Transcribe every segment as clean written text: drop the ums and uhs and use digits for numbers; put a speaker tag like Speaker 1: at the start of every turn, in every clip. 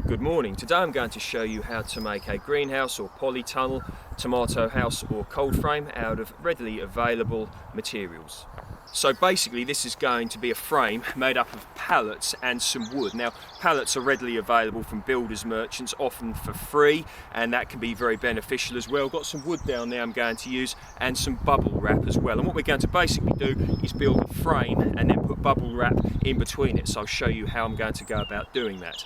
Speaker 1: Good morning. Today I'm going to show you how to make a greenhouse or polytunnel, tomato house or cold frame out of readily available materials. So basically this is going to be a frame made up of pallets and some wood. Now pallets are readily available from builders merchants, often for free, and that can be very beneficial as well. Got some wood down there I'm going to use and some bubble wrap as well. And what we're going to basically do is build a frame and then put bubble wrap in between it. So I'll show you how I'm going to go about doing that.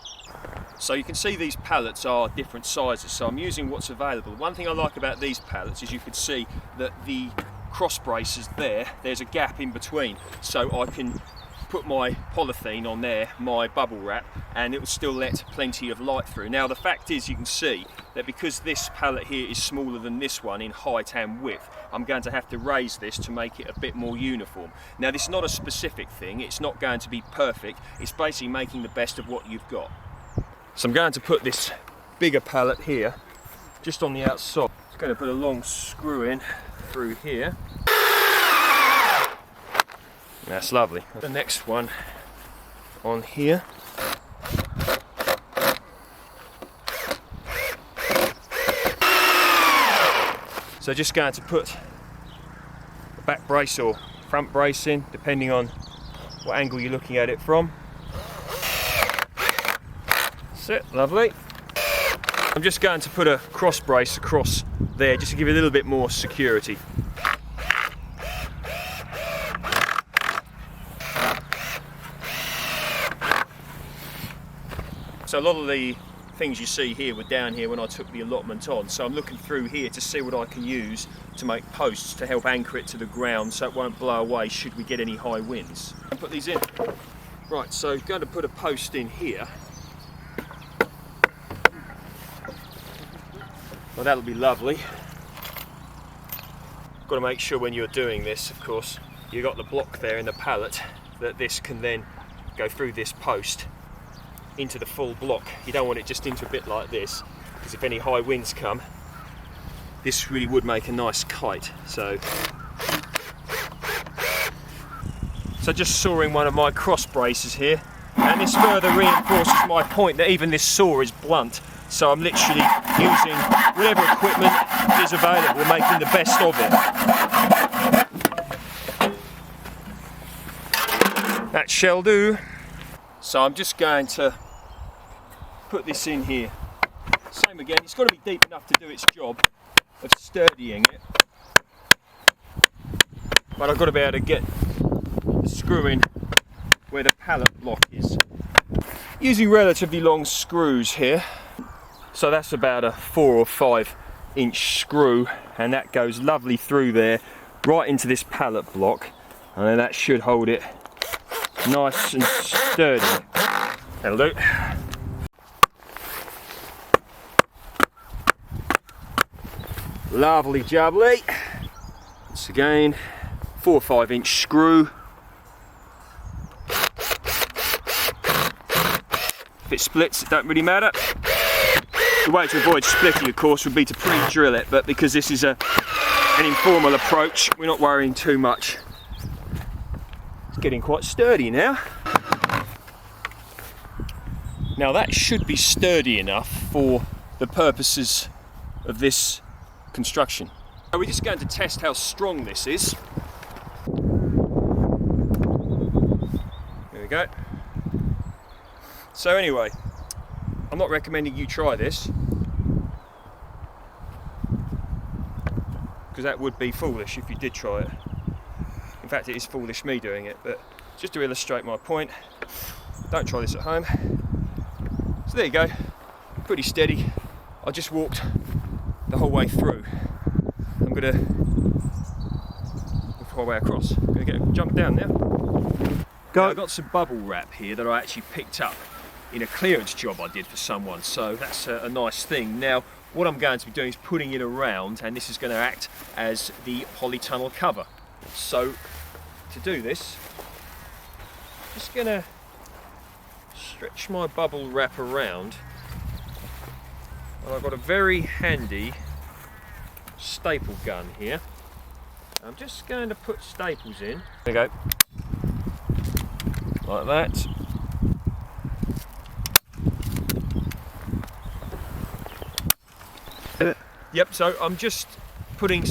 Speaker 1: So you can see these pallets are different sizes, so I'm using what's available. One thing I like about these pallets is you can see that the cross braces there's a gap in between, so I can put my polythene on there, my bubble wrap, and it will still let plenty of light through. Now the fact is, you can see that because this pallet here is smaller than this one in height and width, I'm going to have to raise this to make it a bit more uniform. Now this is not a specific thing, it's not going to be perfect, it's basically making the best of what you've got. So I'm going to put this bigger pallet here, just on the outside. I'm going to put a long screw in through here. That's lovely. The next one on here. So just going to put a back brace or front brace in, depending on what angle you're looking at it from. It, lovely. I'm just going to put a cross brace across there just to give it a little bit more security. So a lot of the things you see here were down here when I took the allotment on, so I'm looking through here to see what I can use to make posts to help anchor it to the ground so it won't blow away should we get any high winds. I'll put these in. Right, so I'm going to put a post in here. Well, that'll be lovely. Got to make sure when you're doing this, of course, you've got the block there in the pallet, that this can then go through this post into the full block. You don't want it just into a bit like this, because if any high winds come, this really would make a nice kite. So just sawing one of my cross braces here, and this further reinforces my point that even this saw is blunt. So I'm literally using whatever equipment is available, making the best of it. That shall do. So I'm just going to put this in here. Same again, it's got to be deep enough to do its job of sturdying it. But I've got to be able to get the screw in where the pallet block is. Using relatively long screws here. So that's about a 4 or 5 inch screw, and that goes lovely through there, right into this pallet block, and then that should hold it nice and sturdy. That'll do. Lovely jubbly. Once again, 4 or 5 inch screw. If it splits, it don't really matter. The way to avoid splitting, of course, would be to pre-drill it, but because this is an informal approach, we're not worrying too much. It's getting quite sturdy now. Now that should be sturdy enough for the purposes of this construction. We're just going to test how strong this is. There we go. So anyway, I'm not recommending you try this, because that would be foolish if you did try it. In fact, it is foolish me doing it, but just to illustrate my point, don't try this at home. So there you go, pretty steady. I just walked the whole way through. I'm going to move my way across. I'm going to jump down now. Go. Now, I've got some bubble wrap here that I actually picked up in a clearance job I did for someone, so that's a nice thing. Now what I'm going to be doing is putting it around, and this is going to act as the polytunnel cover. So to do this, I'm just going to stretch my bubble wrap around, and I've got a very handy staple gun here. I'm just going to put staples in. There we go. Like that. Yep, so I'm just putting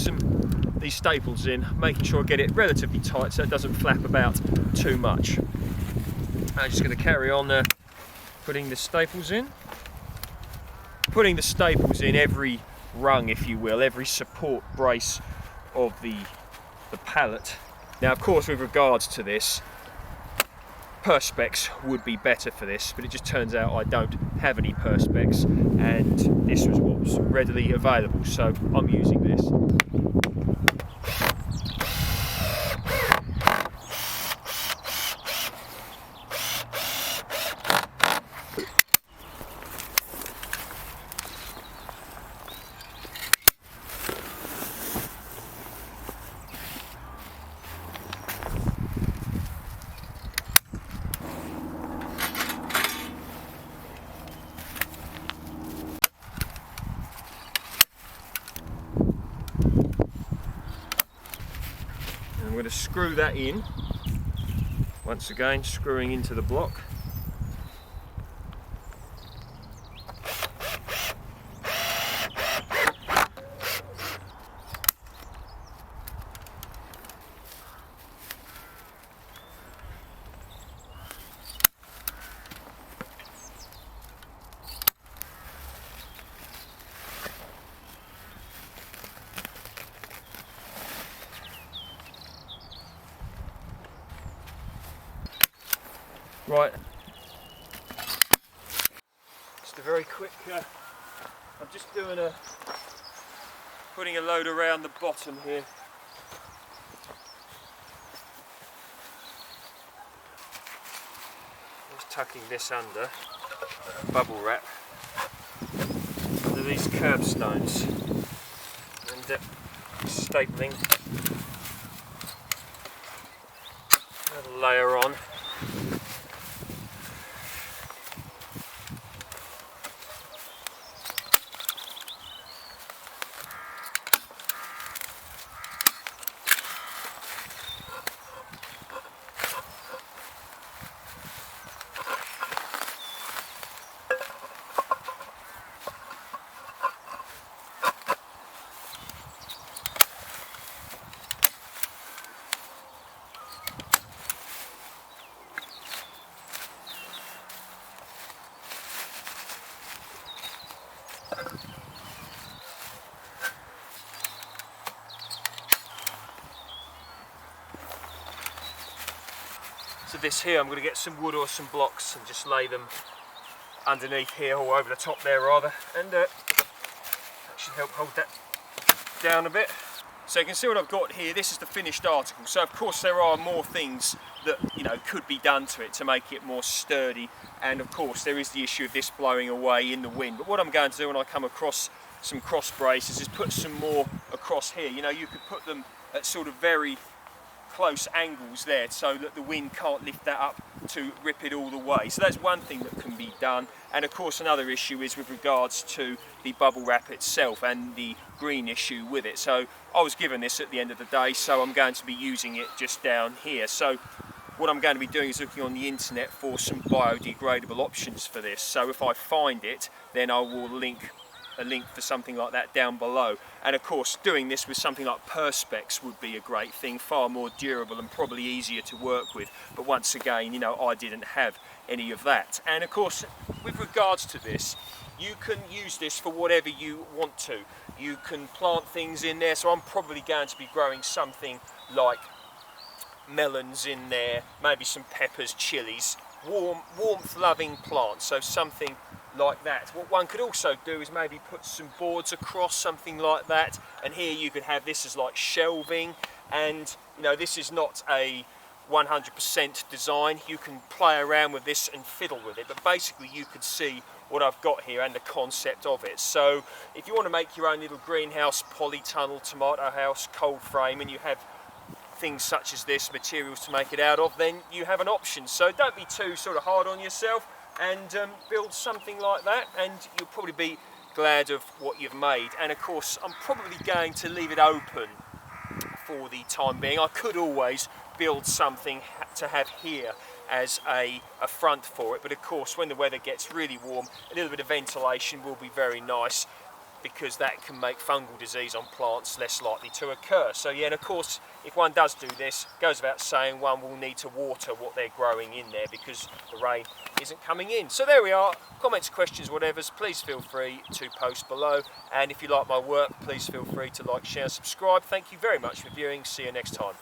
Speaker 1: these staples in, making sure I get it relatively tight so it doesn't flap about too much. I'm just going to carry on putting the staples in. Putting the staples in every rung, if you will, every support brace of the pallet. Now, of course, with regards to this, perspex would be better for this, but it just turns out I don't have any perspex, and this was what was readily available, so I'm using this. I'm going to screw that in, once again screwing into the block. Right, just a very quick, I'm just doing putting a load around the bottom here. Just tucking this under, bubble wrap, under these curbstones, and stapling another layer on. So this here, I'm going to get some wood or some blocks and just lay them underneath here, or over the top there rather, and that should help hold that down a bit. So you can see what I've got here. This is the finished article. So of course there are more things that, you know, could be done to it to make it more sturdy, and of course there is the issue of this blowing away in the wind. But what I'm going to do when I come across some cross braces is put some more across here. You know, you could put them at sort of very close angles there so that the wind can't lift that up to rip it all the way. So that's one thing that can be done. And of course another issue is with regards to the bubble wrap itself and the green issue with it. So I was given this at the end of the day, so I'm going to be using it just down here. So what I'm going to be doing is looking on the internet for some biodegradable options for this. So if I find it, then I will link a link for something like that down below. And of course doing this with something like perspex would be a great thing, far more durable and probably easier to work with. But once again, you know, I didn't have any of that. And of course with regards to this, you can use this for whatever you want to. You can plant things in there, so I'm probably going to be growing something like melons in there, maybe some peppers, chilies, warmth loving plants, so something like that. What one could also do is maybe put some boards across, something like that, and here you could have this as like shelving. And you know, this is not a 100% design. You can play around with this and fiddle with it, but basically you could see what I've got here and the concept of it. So if you want to make your own little greenhouse, polytunnel, tomato house, cold frame, and you have things such as this, materials to make it out of, then you have an option. So don't be too sort of hard on yourself, and build something like that, and you'll probably be glad of what you've made. And of course I'm probably going to leave it open for the time being. I could always build something to have here as a front for it, but of course when the weather gets really warm, a little bit of ventilation will be very nice, because that can make fungal disease on plants less likely to occur. So yeah, and of course, if one does do this, goes without saying, one will need to water what they're growing in there because the rain isn't coming in. So there we are. Comments, questions, whatever's, please feel free to post below. And if you like my work, please feel free to like, share, subscribe. Thank you very much for viewing. See you next time.